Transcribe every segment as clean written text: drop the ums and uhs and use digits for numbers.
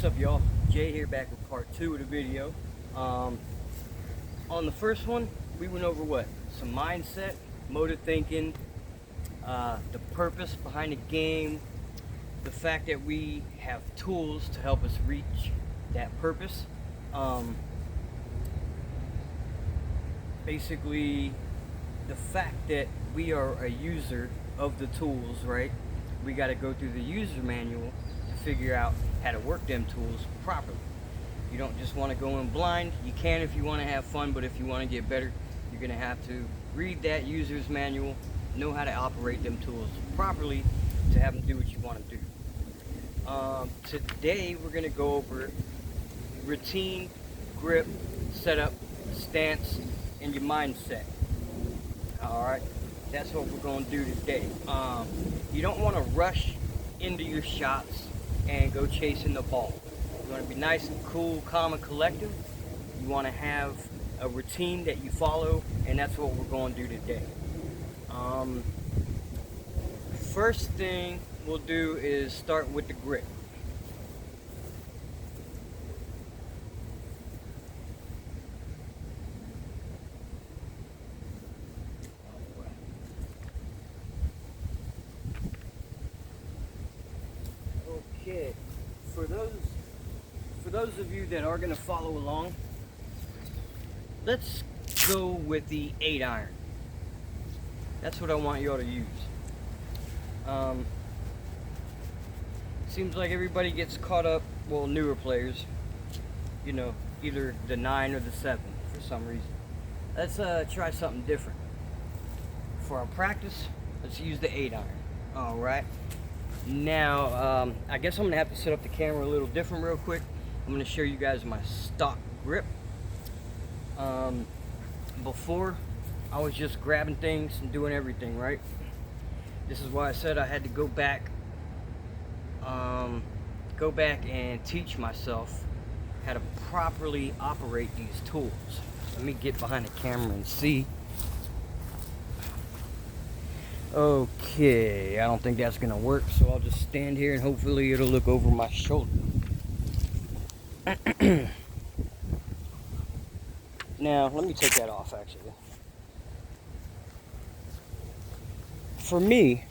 What's up, y'all? Jay here, back with part 2 of the video. On the first one, we went over what? Some mindset, motive thinking, the purpose behind the game, the fact that we have tools to help us reach that purpose. Basically, the fact that we are a user of the tools, right? We got to go through the user manual to figure out how to work them tools properly. You don't just want to go in blind. You can if you want to have fun, but if you want to get better, you're going to have to read that user's manual, know how to operate them tools properly to have them do what you want to do. Today we're going to go over routine, grip, setup, stance, and your mindset. Alright, that's what we're going to do today. You don't want to rush into your shots and go chasing the ball. You want to be nice and cool, calm, and collective. You want to have a routine that you follow, and that's what we're going to do today. First thing we'll do is start with the grip. Okay, for those of you that are going to follow along, let's go with the 8-iron. That's what I want y'all to use. Seems like everybody gets caught up, well, newer players, you know, either the 9 or the 7 for some reason. Let's try something different. For our practice, let's use the 8-iron. Alright. Now, I guess I'm going to have to set up the camera a little different real quick. I'm going to show you guys my stock grip. Before, I was just grabbing things and doing everything, right? This is why I said I had to go back and teach myself how to properly operate these tools. Let me get behind the camera and see. Okay, I don't think that's gonna work, so I'll just stand here and hopefully it'll look over my shoulder. Now, let me take that off actually. For me,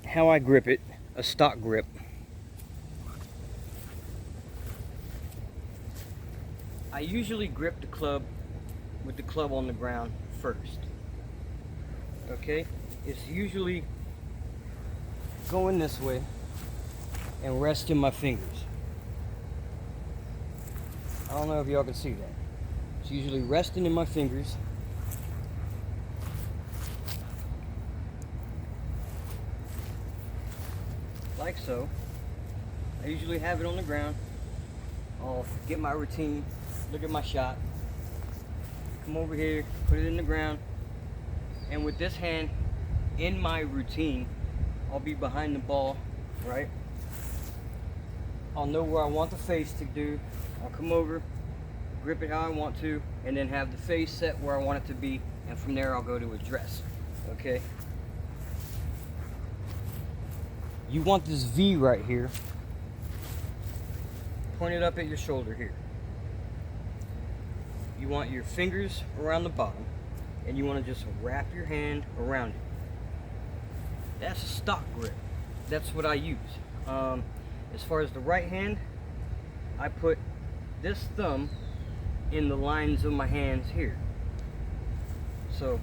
how I grip it, a stock grip, I usually grip the club with the club on the ground first. Okay? It's usually going this way and resting my fingers. I don't know if y'all can see that. It's usually resting in my fingers. Like so. I usually have it on the ground. I'll get my routine, look at my shot, come over here, put it in the ground, and with this hand in my routine, I'll be behind the ball, right? I'll know where I want the face to do. I'll come over, grip it how I want to, and then have the face set where I want it to be, and from there I'll go to address, okay? You want this V right here, pointed up at your shoulder here. You want your fingers around the bottom, and you want to just wrap your hand around it. That's a stock grip. That's what I use. As far as the right hand, I put this thumb in the lines of my hands here. So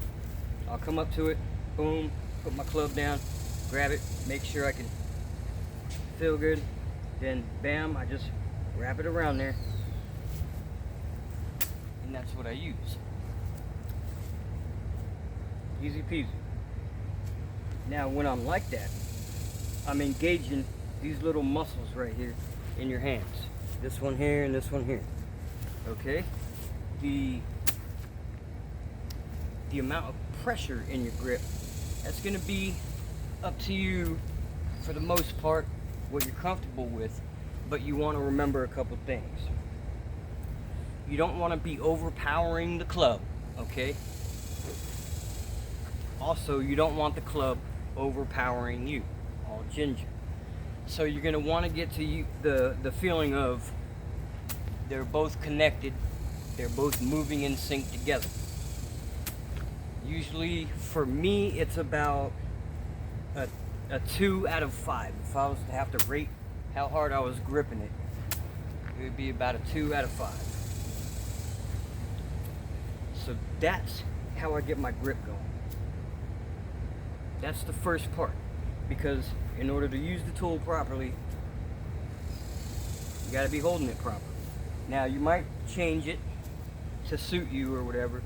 I'll come up to it, boom, put my club down, grab it, make sure I can feel good, then bam, I just wrap it around there, and that's what I use. Easy peasy. Now when I'm like that, I'm engaging these little muscles right here in your hands. This one here and this one here. Okay? The amount of pressure in your grip, that's going to be up to you for the most part, what you're comfortable with, but you want to remember a couple things. You don't want to be overpowering the club, okay? Also, you don't want the club overpowering you, all ginger. So you're going to want to get to the feeling of they're both connected, they're both moving in sync together. Usually for me it's about a 2 out of 5. If I was to have to rate how hard I was gripping it, it would be about a 2 out of 5. So that's how I get my grip going. That's the first part, because in order to use the tool properly, you got to be holding it properly. Now you might change it to suit you or whatever,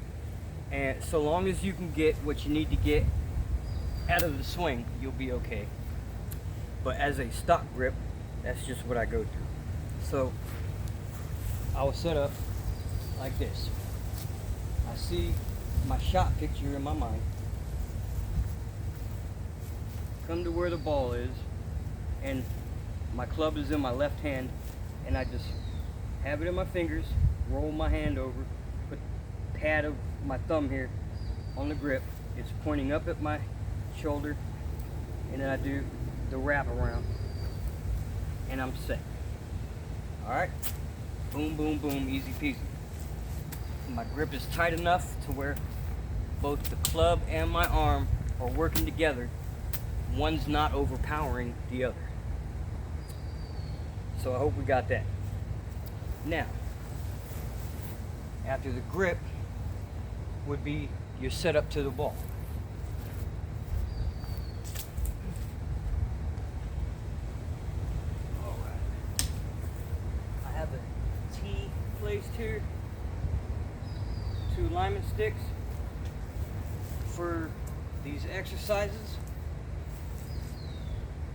and so long as you can get what you need to get out of the swing, you'll be okay. But as a stock grip, that's just what I go through. So I will set up like this. I see my shot picture in my mind, come to where the ball is, and my club is in my left hand, and I just have it in my fingers, roll my hand over, put the pad of my thumb here on the grip. It's pointing up at my shoulder, and then I do the wrap around, and I'm set. Alright, boom, boom, boom, easy peasy. My grip is tight enough to where both the club and my arm are working together. One's not overpowering the other. So I hope we got that. Now, after the grip would be your setup to the ball. Alright. I have a tee placed here, 2 alignment sticks. For these exercises,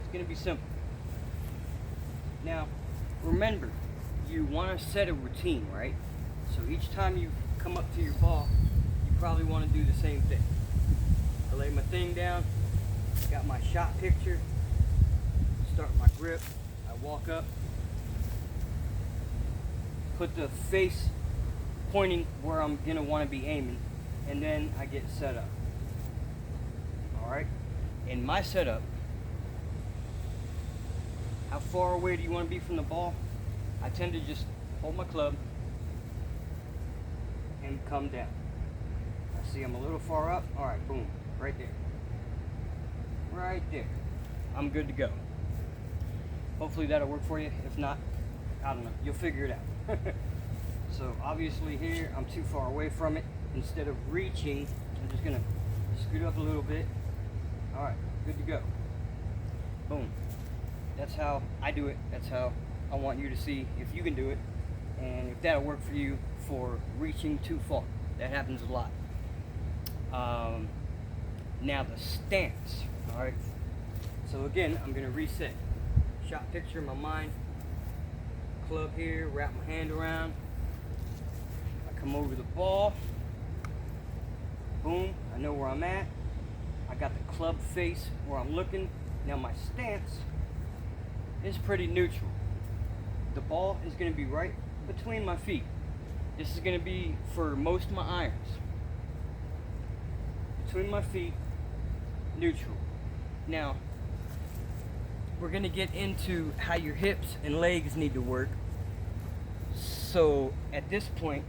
it's going to be simple. Now, remember, you want to set a routine, right? So each time you come up to your ball, you probably want to do the same thing. I lay my thing down, got my shot picture, start my grip, I walk up, put the face pointing where I'm going to want to be aiming, and then I get set up. Alright? In my setup, how far away do you want to be from the ball? I tend to just hold my club and come down. I see I'm a little far up. Alright, boom, right there. Right there. I'm good to go. Hopefully that'll work for you. If not, I don't know. You'll figure it out. So obviously here, I'm too far away from it. Instead of reaching, I'm just going to scoot up a little bit. Alright, good to go. Boom. That's how I do it. That's how I want you to see if you can do it, and if that'll work for you for reaching too far. That happens a lot. Now the stance. Alright. So again, I'm going to reset. Shot picture in my mind. Club here, wrap my hand around. I come over the ball. Boom, I know where I'm at. I got the club face where I'm looking. Now my stance is pretty neutral. The ball is going to be right between my feet. This is going to be for most of my irons. Between my feet, neutral. Now, we're going to get into how your hips and legs need to work. So at this point,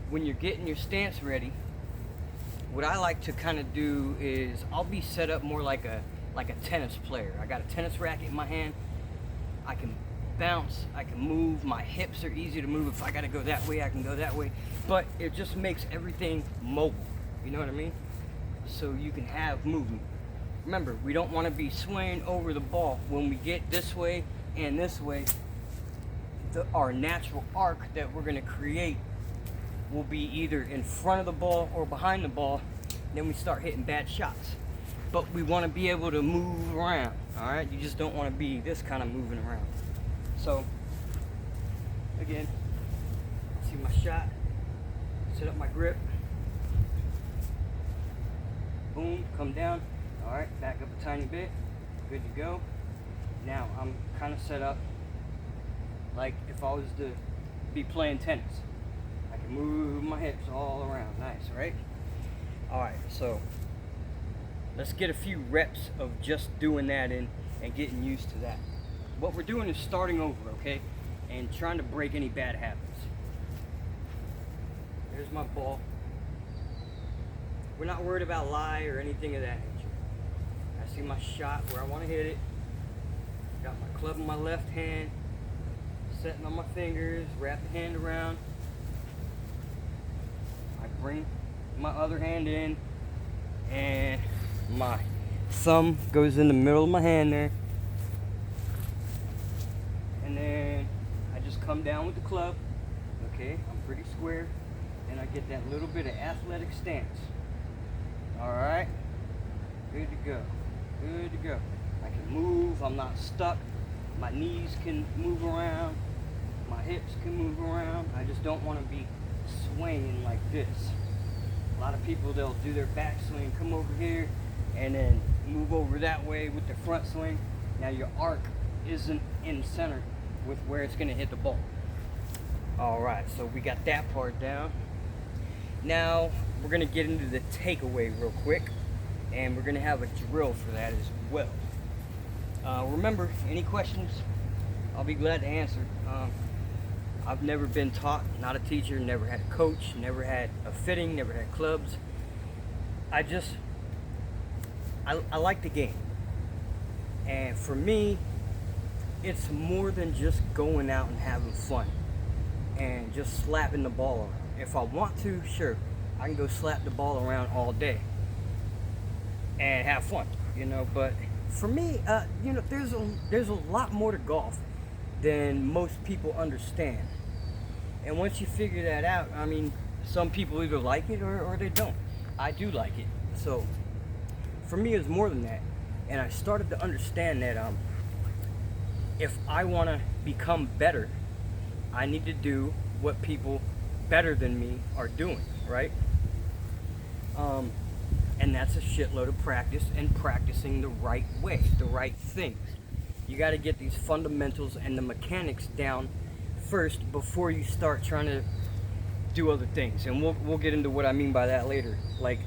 when you're getting your stance ready, what I like to kind of do is I'll be set up more like a tennis player. I got a tennis racket in my hand. I can bounce, I can move, my hips are easy to move. If I gotta go that way, I can go that way. But it just makes everything mobile, you know what I mean? So you can have movement. Remember, we don't want to be swaying over the ball. When we get this way and this way, our natural arc that we're gonna create will be either in front of the ball or behind the ball. Then we start hitting bad shots. But we want to be able to move around, all right? You just don't want to be this kind of moving around. So, again, see my shot, set up my grip, boom, come down, all right, back up a tiny bit, good to go. Now, I'm kind of set up like if I was to be playing tennis. I can move my hips all around, nice, right? All right, so let's get a few reps of just doing that and getting used to that. what we're doing is starting over, okay? And trying to break any bad habits. There's my ball. We're not worried about lie or anything of that nature. I see my shot where I want to hit it. Got my club in my left hand, setting on my fingers, wrap the hand around. I bring my other hand in, and my thumb goes in the middle of my hand there. And then I just come down with the club. Okay, I'm pretty square. And I get that little bit of athletic stance. Alright, good to go, good to go. I can move, I'm not stuck. My knees can move around, my hips can move around. I just don't want to be swinging like this. A lot of people, they'll do their back swing, come over here, and then move over that way with their front swing. Now your arc isn't in center with where it's going to hit the ball. Alright, so we got that part down. Now we're going to get into the takeaway real quick, and we're going to have a drill for that as well. Remember, any questions, I'll be glad to answer. I've never been taught, not a teacher, never had a coach, never had a fitting, never had clubs. I like the game. And for me, it's more than just going out and having fun and just slapping the ball around. If I want to, sure, I can go slap the ball around all day and have fun, you know. But for me, you know, there's a lot more to golf than most people understand. And once you figure that out, I mean, some people either like it or they don't. I do like it. So for me, it's more than that. And I started to understand that if I want to become better, I need to do what people better than me are doing, right? And that's a shitload of practice and practicing the right way, the right things. You got to get these fundamentals and the mechanics down first before you start trying to do other things. And we'll get into what I mean by that later, like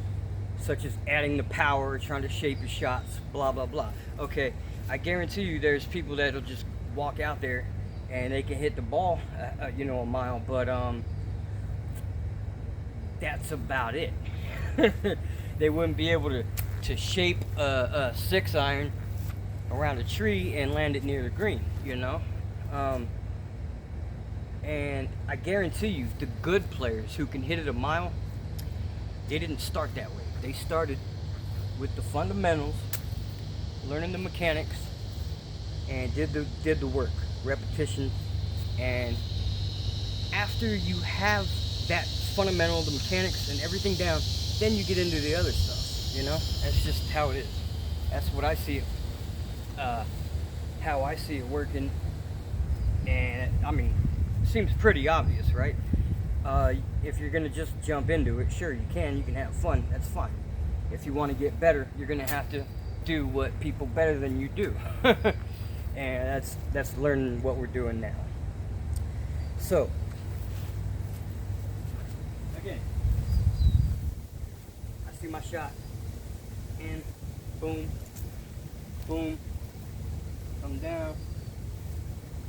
such as adding the power, trying to shape your shots, blah blah blah. Okay, I guarantee you there's people that'll just walk out there and they can hit the ball, you know, a mile, but that's about it. They wouldn't be able to shape a 6-iron around a tree and land it near the green, you know. And I guarantee you, the good players who can hit it a mile, they didn't start that way. They started with the fundamentals, learning the mechanics, and did the work, repetition. And after you have that fundamental, the mechanics and everything down, then you get into the other stuff, you know. That's just how it is. That's what I see it, how I see it working. And I mean, it seems pretty obvious, right? If you're gonna just jump into it, sure, you can have fun, that's fine. If you want to get better, you're gonna have to do what people better than you do. And that's learning what we're doing now. So again, I see my shot, and boom, boom, come down,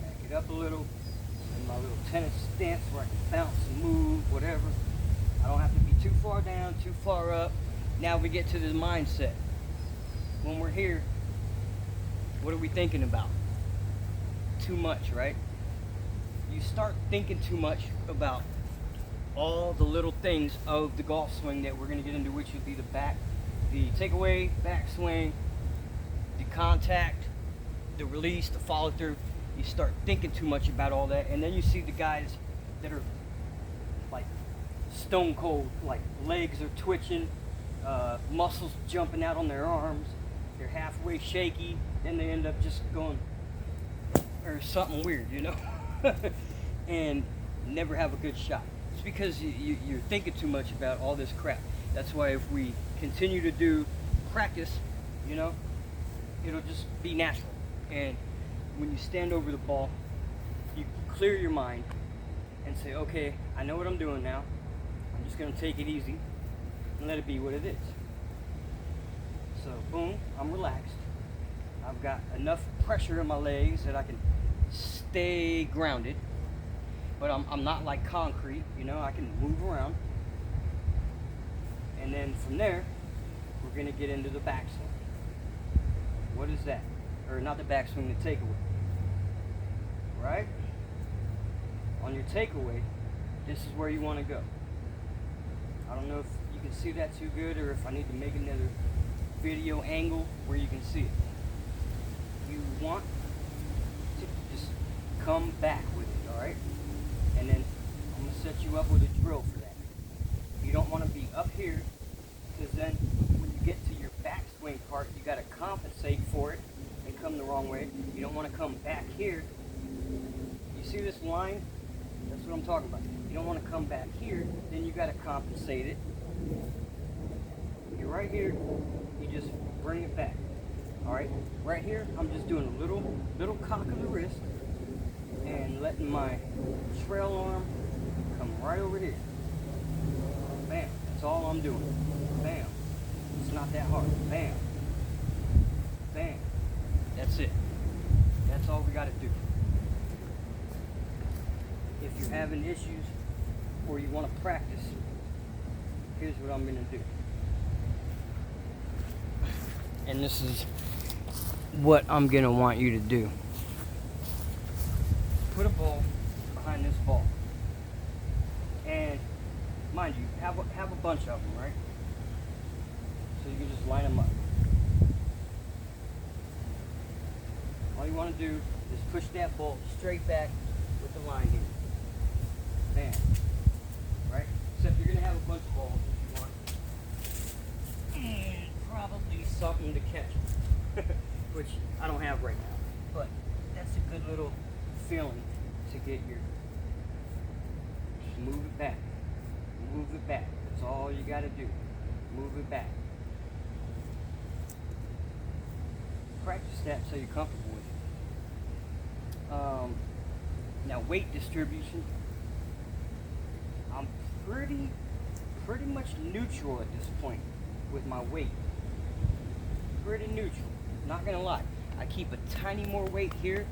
back it up a little, and my little tennis stance where I can bounce and move, whatever. I don't have to be too far down, too far up. Now we get to the mindset. When we're here, what are we thinking about? Too much, right? You start thinking too much about all the little things of the golf swing that we're going to get into, which would be the takeaway, back swing, the contact, the release, the follow through. You start thinking too much about all that, and then you see the guys that are like stone cold, like legs are twitching, muscles jumping out on their arms, they're halfway shaky, then they end up just going or something weird, you know. And never have a good shot. It's because you're thinking too much about all this crap. That's why if we continue to do practice, you know, it'll just be natural. And when you stand over the ball, you clear your mind and say, okay, I know what I'm doing now. I'm just going to take it easy and let it be what it is. So boom, I'm relaxed. I've got enough pressure in my legs that I can stay grounded. But I'm not like concrete, you know, I can move around. And then from there, we're gonna get into the backswing. What is that? Or not the backswing, the takeaway. Right? On your takeaway, this is where you want to go. I don't know if you can see that too good or if I need to make another video angle where you can see it. You want to just come back with it, alright? And then I'm going to set you up with a drill for that. You don't want to be up here, because then when you get to your backswing part, you got to compensate for it and come the wrong way. You don't want to come back here. You see this line? That's what I'm talking about. You don't want to come back here, then you got to compensate it. You're right here, you just bring it back. Alright, right here, I'm just doing a little cock of the wrist and letting my trail arm come right over here. Bam, that's all I'm doing. Bam, it's not that hard. Bam, bam, that's it. That's all we got to do. If you're having issues or you want to practice, here's what I'm going to do. And this is what I'm going to want you to do. Put a ball behind this ball. And mind you, have a bunch of them, right? So you can just line them up. All you want to do is push that ball straight back with the line here. Bam. Right? Except you're going to have a bunch of balls if you want. And probably something to catch. Which I don't have right now. But that's a good little feeling to get your... Just move it back. Move it back. That's all you got to do. Move it back. Practice that so you're comfortable with it. Now weight distribution. I'm pretty much neutral at this point with my weight. Pretty neutral, not gonna lie. I keep a tiny more weight here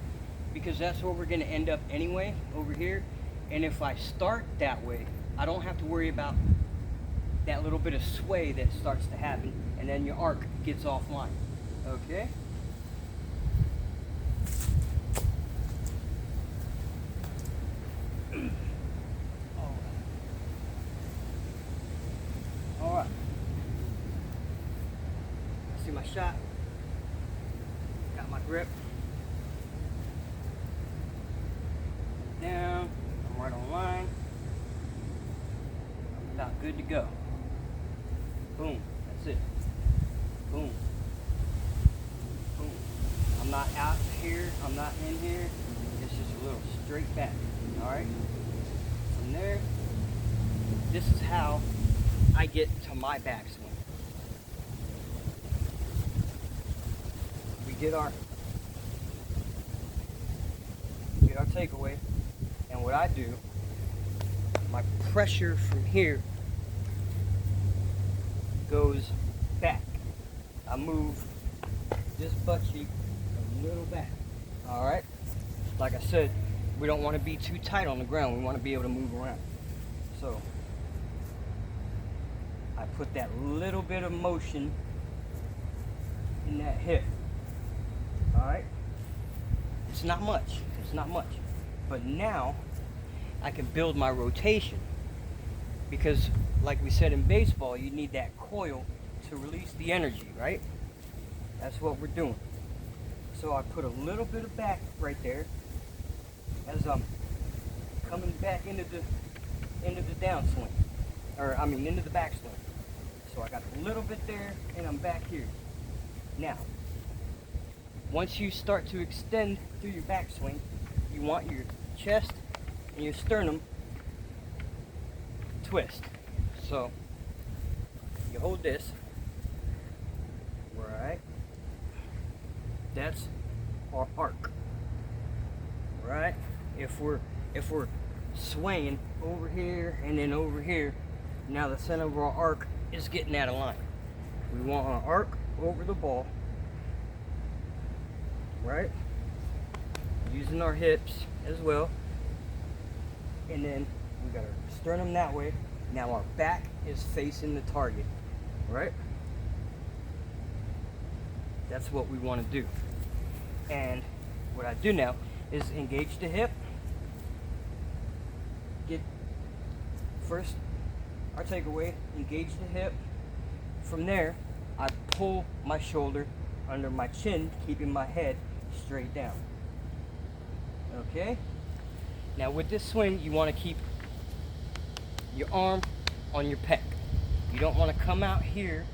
because that's where we're gonna end up anyway, over here. And if I start that way, I don't have to worry about that little bit of sway that starts to happen and then your arc gets offline, okay? Alright. See my shot. Got my grip. Down. I'm right on line. I'm about good to go. Boom. That's it. Boom. Boom. I'm not out here. I'm not in here. It's just a little straight back. Alright? From there, this is how I get to my backswing. We get our takeaway, and what I do, my pressure from here goes back. I move this butt cheek a little back. Alright? Like I said, we don't want to be too tight on the ground. We want to be able to move around. So I put that little bit of motion in that hip. Alright? It's not much. It's not much. But now I can build my rotation. Because like we said in baseball, you need that coil to release the energy, right? That's what we're doing. So I put a little bit of back right there as I'm coming back into the downswing. Or I mean into the backswing. So I got a little bit there and I'm back here. Now, once you start to extend through your backswing, you want your chest and your sternum twist. So you hold this, right? That's our arc, right? If we're swaying over here and then over here, now the center of our arc is getting out of line. We want our arc over the ball, right? Using our hips as well. And then we got our sternum that way. Now our back is facing the target, right? That's what we want to do. And what I do now is engage the hip. Get first our takeaway, engage the hip. From there, I pull my shoulder under my chin, keeping my head straight down. Okay? Now with this swing, you want to keep your arm on your pec. You don't want to come out here,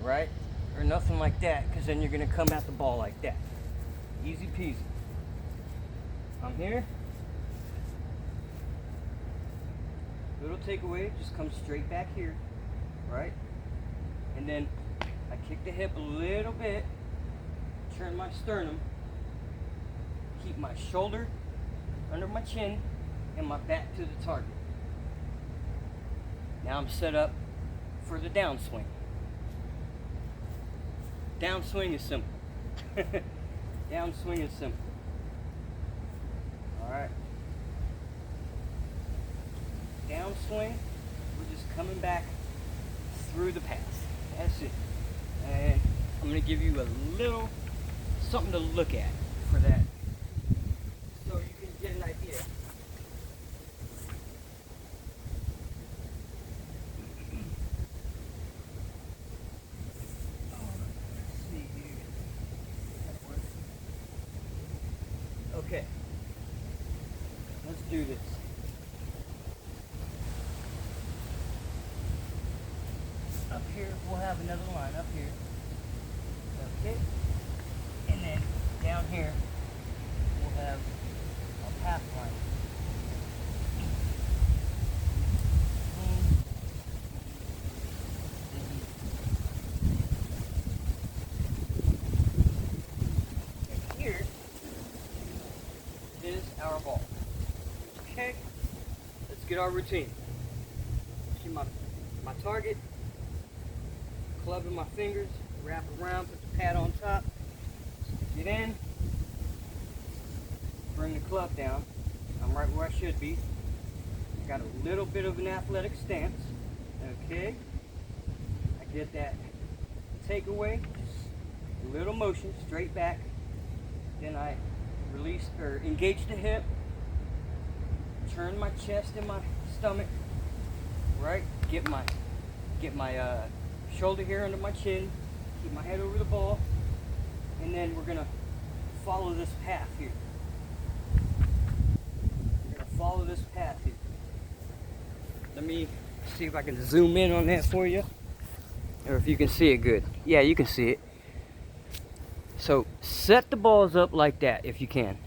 right? Or nothing like that, because then you're going to come at the ball like that. Easy peasy. I'm here. Little takeaway, just come straight back here, right? And then I kick the hip a little bit, turn my sternum, keep my shoulder under my chin and my back to the target. Now I'm set up for the downswing. Downswing is simple. Downswing is simple. Alright. Downswing, we're just coming back through the pass. That's it. And I'm going to give you a little something to look at for that, so you can get an idea. Okay, let's do this. Up here, we'll have another line up here. Okay, and then down here, we'll have a path line. And here is our ball. Okay, let's get our routine. See my target, club in my fingers, wrap around, put the pad on top, get in, bring the club down. I'm right where I should be. Got a little bit of an athletic stance. Okay, I get that takeaway, just a little motion straight back. Then I release or engage the hip, turn my chest and my stomach, right? Get my shoulder here under my chin, keep my head over the ball, and then we're gonna follow this path here. We're gonna follow this path here. Let me see if I can zoom in on that for you, or if you can see it good. Yeah, you can see it. So set the balls up like that if you can,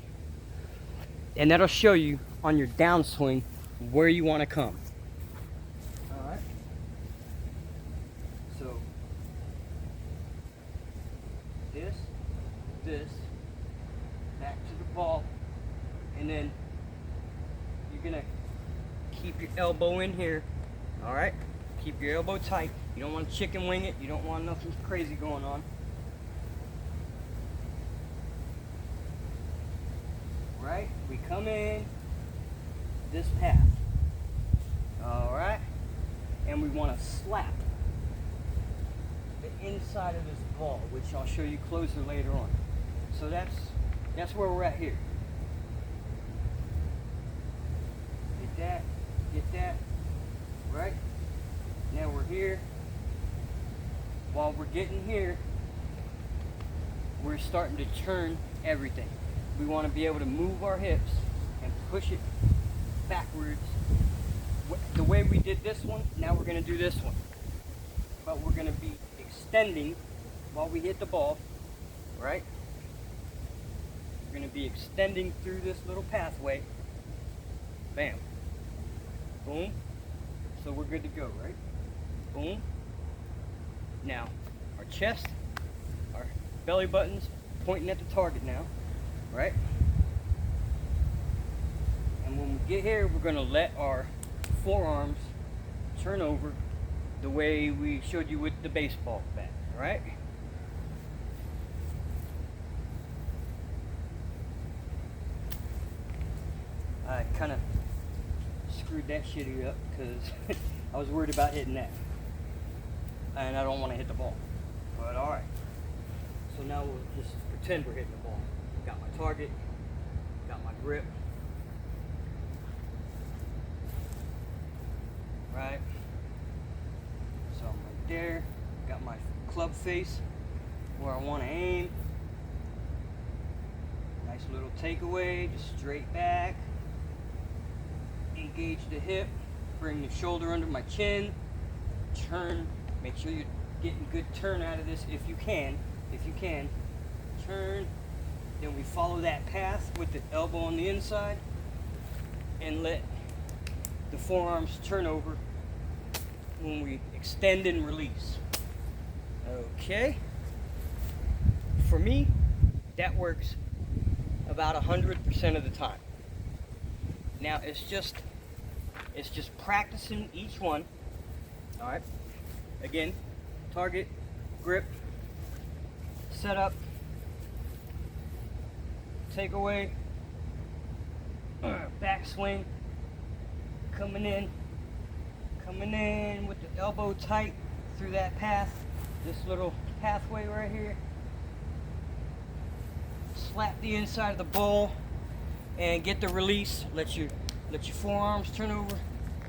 and that'll show you on your downswing where you want to come. All right. So this, back to the ball, and then you're gonna keep your elbow in here. All right. Keep your elbow tight. You don't want to chicken wing it. You don't want nothing crazy going on. Right? We come in this path. Alright? And we want to slap the inside of this ball, which I'll show you closer later on. So that's where we're at here. Get that, right? Now we're here. While we're getting here, we're starting to turn everything. We want to be able to move our hips and push it backwards. The way we did this one, now we're going to do this one. But we're going to be extending while we hit the ball, right? We're going to be extending through this little pathway. Bam. Boom. So we're good to go, right? Boom. Now, our chest, our belly buttons pointing at the target now. Right? And when we get here, we're going to let our forearms turn over the way we showed you with the baseball bat, right? kind of screwed that shitty up because I was worried about hitting that. And I don't want to hit the ball. But alright. So now we'll just pretend we're hitting the ball. Got my target, got my grip. Right? So I'm right there. Got my club face where I want to aim. Nice little takeaway, just straight back. Engage the hip, bring the shoulder under my chin, turn, make sure you're getting good turn out of this if you can, turn, then we follow that path with the elbow on the inside and let the forearms turn over when we extend and release. Okay, for me, that works about 100% of the time. Now it's just practicing each one. All right. Again, target, grip, setup, takeaway, backswing, coming in with the elbow tight through that path, this little pathway right here. Slap the inside of the ball and get the release. Let your forearms turn over.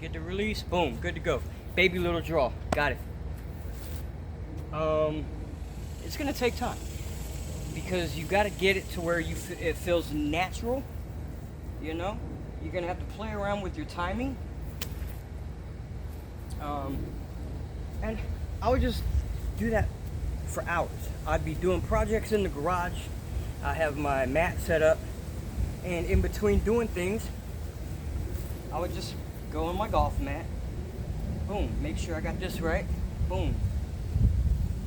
Get the release. Boom. Good to go. Baby little draw. Got it. It's gonna take time because you got to get it to where it feels natural. You know, you're gonna have to play around with your timing. And I would just do that for hours. I'd be doing projects in the garage. I have my mat set up, and in between doing things, I would just go on my golf mat. Boom, make sure I got this right. Boom,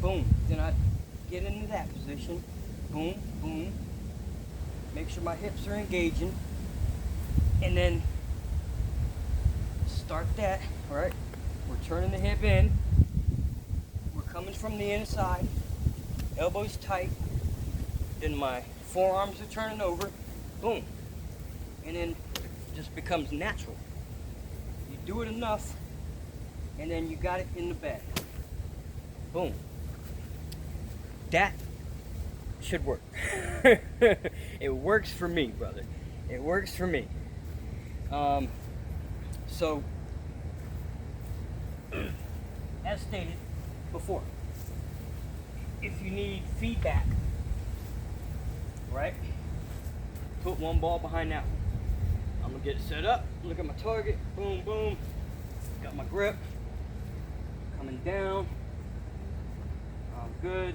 boom. Then I'd get into that position. Boom, boom. Make sure my hips are engaging, and then start that. All right, we're turning the hip in. We're coming from the inside. Elbows tight. Then my forearms are turning over. Boom. And then it just becomes natural. You do it enough, and then you got it in the bag. Boom. That should work. It works for me, brother. It works for me. So, as stated before, if you need feedback, right? Put one ball behind that one. I'm gonna get it set up. Look at my target. Boom, boom. Got my grip. Coming down. I'm good.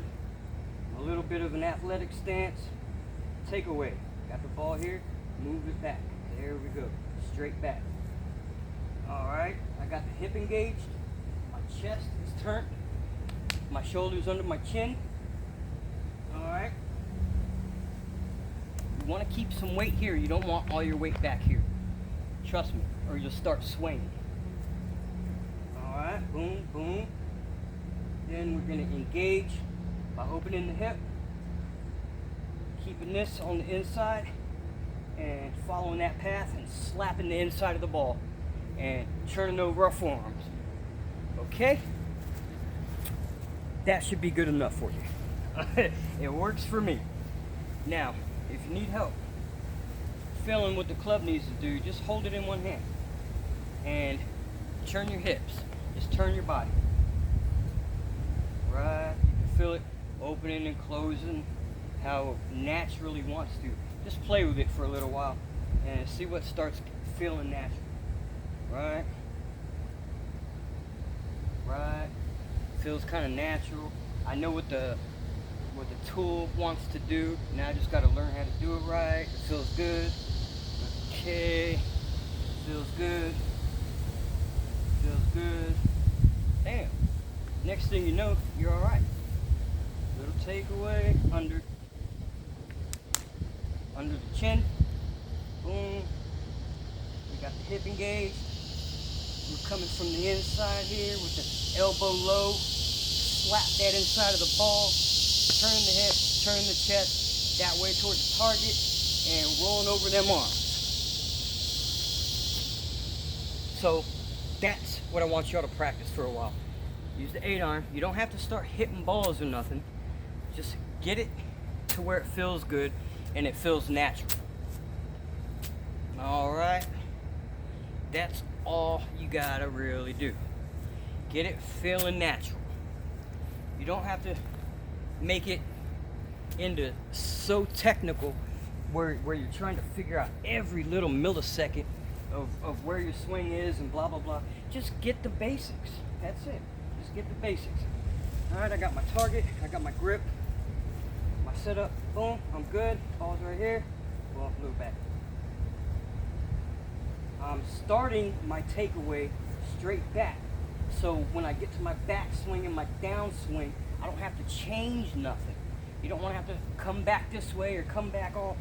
A little bit of an athletic stance. Takeaway. Got the ball here. Move it back. There we go. Straight back. All right. I got the hip engaged. My chest is turned. My shoulders under my chin. All right. You want to keep some weight here. You don't want all your weight back here. Trust me, or you'll start swaying. All right, boom, boom. Then we're going to engage by opening the hip, keeping this on the inside, and following that path and slapping the inside of the ball and turning over our forearms. Okay? That should be good enough for you. It works for me. Now, if you need help feeling what the club needs to do, just hold it in one hand and turn your hips. Just turn your body. Right? You can feel it opening and closing how it naturally wants to. Just play with it for a little while and see what starts feeling natural. Right? Right? Feels kind of natural. I know what the tool wants to do. Now I just got to learn how to do it right. It feels good. Okay. Feels good. Feels good. Damn. Next thing you know, you're all right. Little takeaway under the chin. Boom. We got the hip engaged. We're coming from the inside here with the elbow low. Slap that inside of the ball. Turn the hip, turn the chest that way towards the target, and rolling over them arms. So that's what I want y'all to practice for a while. Use the 8-iron. You don't have to start hitting balls or nothing. Just get it to where it feels good and it feels natural. All right. That's all you gotta really do. Get it feeling natural. You don't have to make it into so technical where you're trying to figure out every little millisecond of where your swing is and blah blah blah. Just get the basics. That's it. Just get the basics. All right, I got my target, I got my grip, my setup, boom, I'm good. Ball's right here. Well, move back. I'm starting my takeaway straight back. So when I get to my back swing and my down swing, I don't have to change nothing. You don't want to have to come back this way or come back all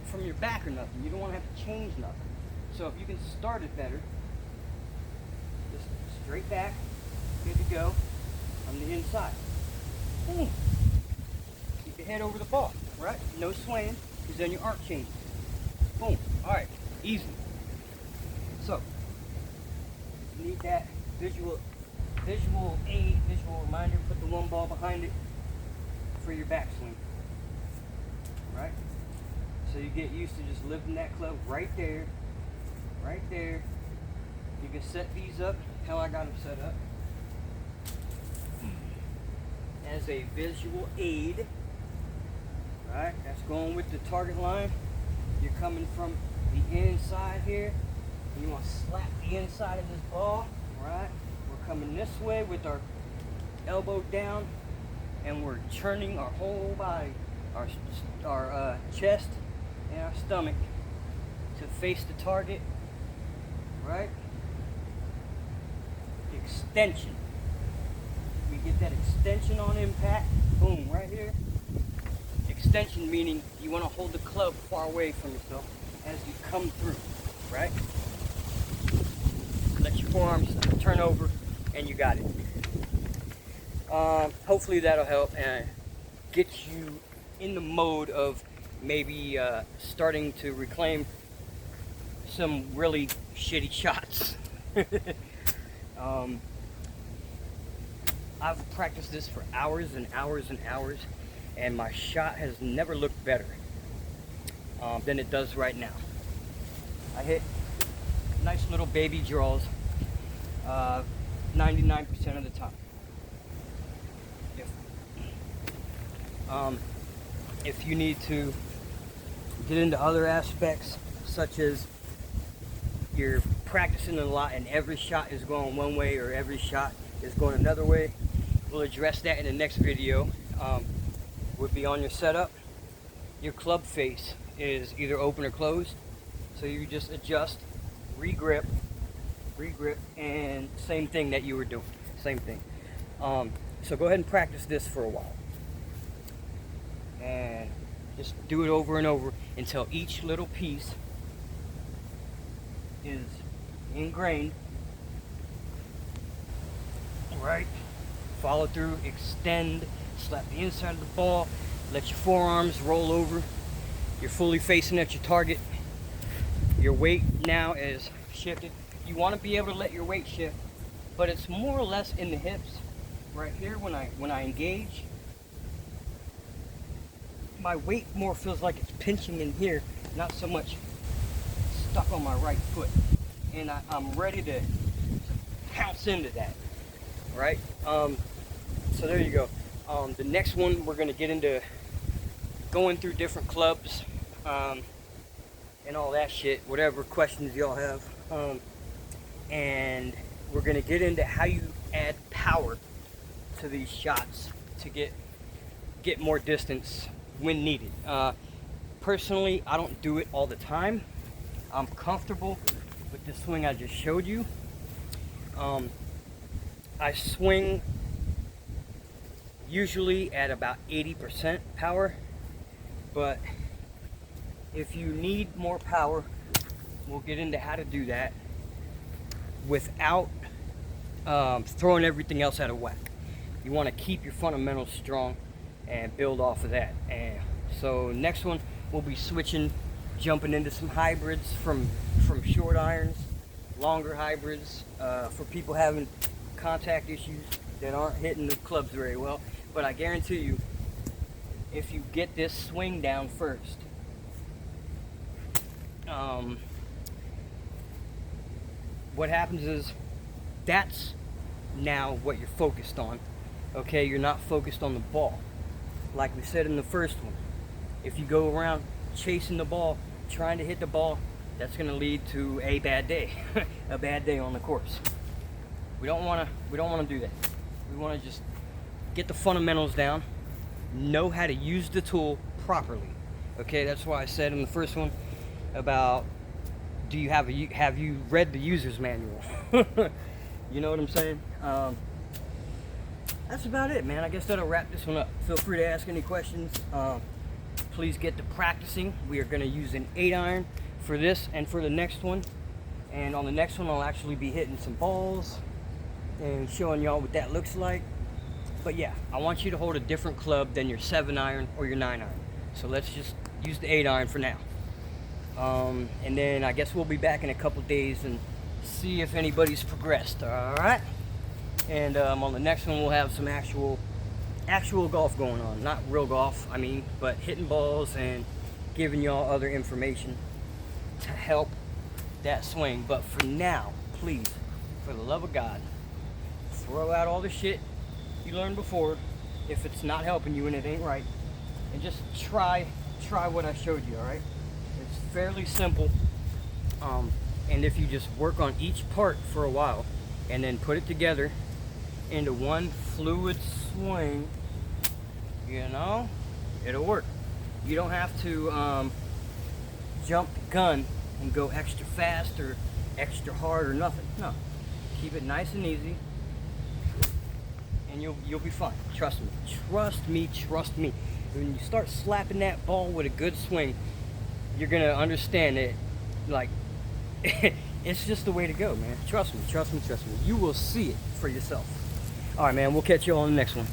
from your back or nothing. You don't want to have to change nothing. So if you can start it better, just straight back, good to go on the inside. Boom. Keep your head over the ball, right? No swaying, because then your arc changes. Boom. All right, easy. So, you need that visual aid, visual reminder. Put the one ball behind it for your backswing, right? So you get used to just lifting that club right there, right there. You can set these up how I got them set up as a visual aid, right? That's going with the target line. You're coming from the inside here. You want to slap the inside of this ball, right? We're coming this way with our elbow down, and we're turning our whole body, our chest and our stomach to face the target, right? Extension. We get that extension on impact, boom, right here. Extension meaning you want to hold the club far away from yourself as you come through, right? Let your forearms turn over, and you got it. Hopefully that'll help and get you in the mode of maybe starting to reclaim some really shitty shots. I've practiced this for hours and hours and hours, and my shot has never looked better than it does right now. I hit nice little baby draws 99% of the time. If you need to get into other aspects, such as you're practicing a lot and every shot is going one way or every shot is going another way, we'll address that in the next video. Would be on your setup. Your club face is either open or closed, so you just adjust, regrip, and same thing that you were doing, same thing. So go ahead and practice this for a while, and just do it over and over until each little piece is ingrained, right? Follow through, extend, slap the inside of the ball, let your forearms roll over. You're fully facing at your target. Your weight now is shifted. You want to be able to let your weight shift, but it's more or less in the hips. Right here, when I engage, my weight more feels like it's pinching in here, not so much stuck on my right foot. And I'm ready to pounce into that, right? So there you go. The next one, we're going to get into going through different clubs and all that shit, whatever questions y'all have. And we're going to get into how you add power to these shots to get more distance when needed. Personally, I don't do it all the time. I'm comfortable with the swing I just showed you. I swing usually at about 80% power, but if you need more power, we'll get into how to do that without throwing everything else out of whack. You want to keep your fundamentals strong and build off of that. And so next one, we'll be jumping into some hybrids from short irons longer hybrids for people having contact issues that aren't hitting the clubs very well. But I guarantee you, if you get this swing down first, what happens is that's now what you're focused on. Okay, you're not focused on the ball. Like we said in the first one, if you go around chasing the ball, trying to hit the ball, that's going to lead to a bad day, a bad day on the course. We don't want to do that. We want to just get the fundamentals down, know how to use the tool properly. Okay, that's why I said in the first one about have you read the user's manual? You know what I'm saying? That's about it, man. I guess that'll wrap this one up. Feel free to ask any questions. Please get to practicing. We are going to use an 8-iron for this and for the next one. And on the next one, I'll actually be hitting some balls and showing y'all what that looks like. But yeah, I want you to hold a different club than your 7-iron or your 9-iron. So let's just use the 8-iron for now. And then I guess we'll be back in a couple days and see if anybody's progressed. All right. And on the next one, we'll have some actual golf going on. Not real golf, I mean, but hitting balls and giving y'all other information to help that swing. But for now, please, for the love of God, throw out all the shit you learned before if it's not helping you and it ain't right, and just try what I showed you. All right, it's fairly simple, and if you just work on each part for a while and then put it together into one fluid swing, you know, it'll work. You don't have to jump the gun and go extra fast or extra hard or nothing. No, keep it nice and easy, and you'll be fine. Trust me, trust me, trust me. When you start slapping that ball with a good swing, you're gonna understand it. Like, it's just the way to go, man. Trust me, trust me, trust me. You will see it for yourself. All right, man. We'll catch you on the next one.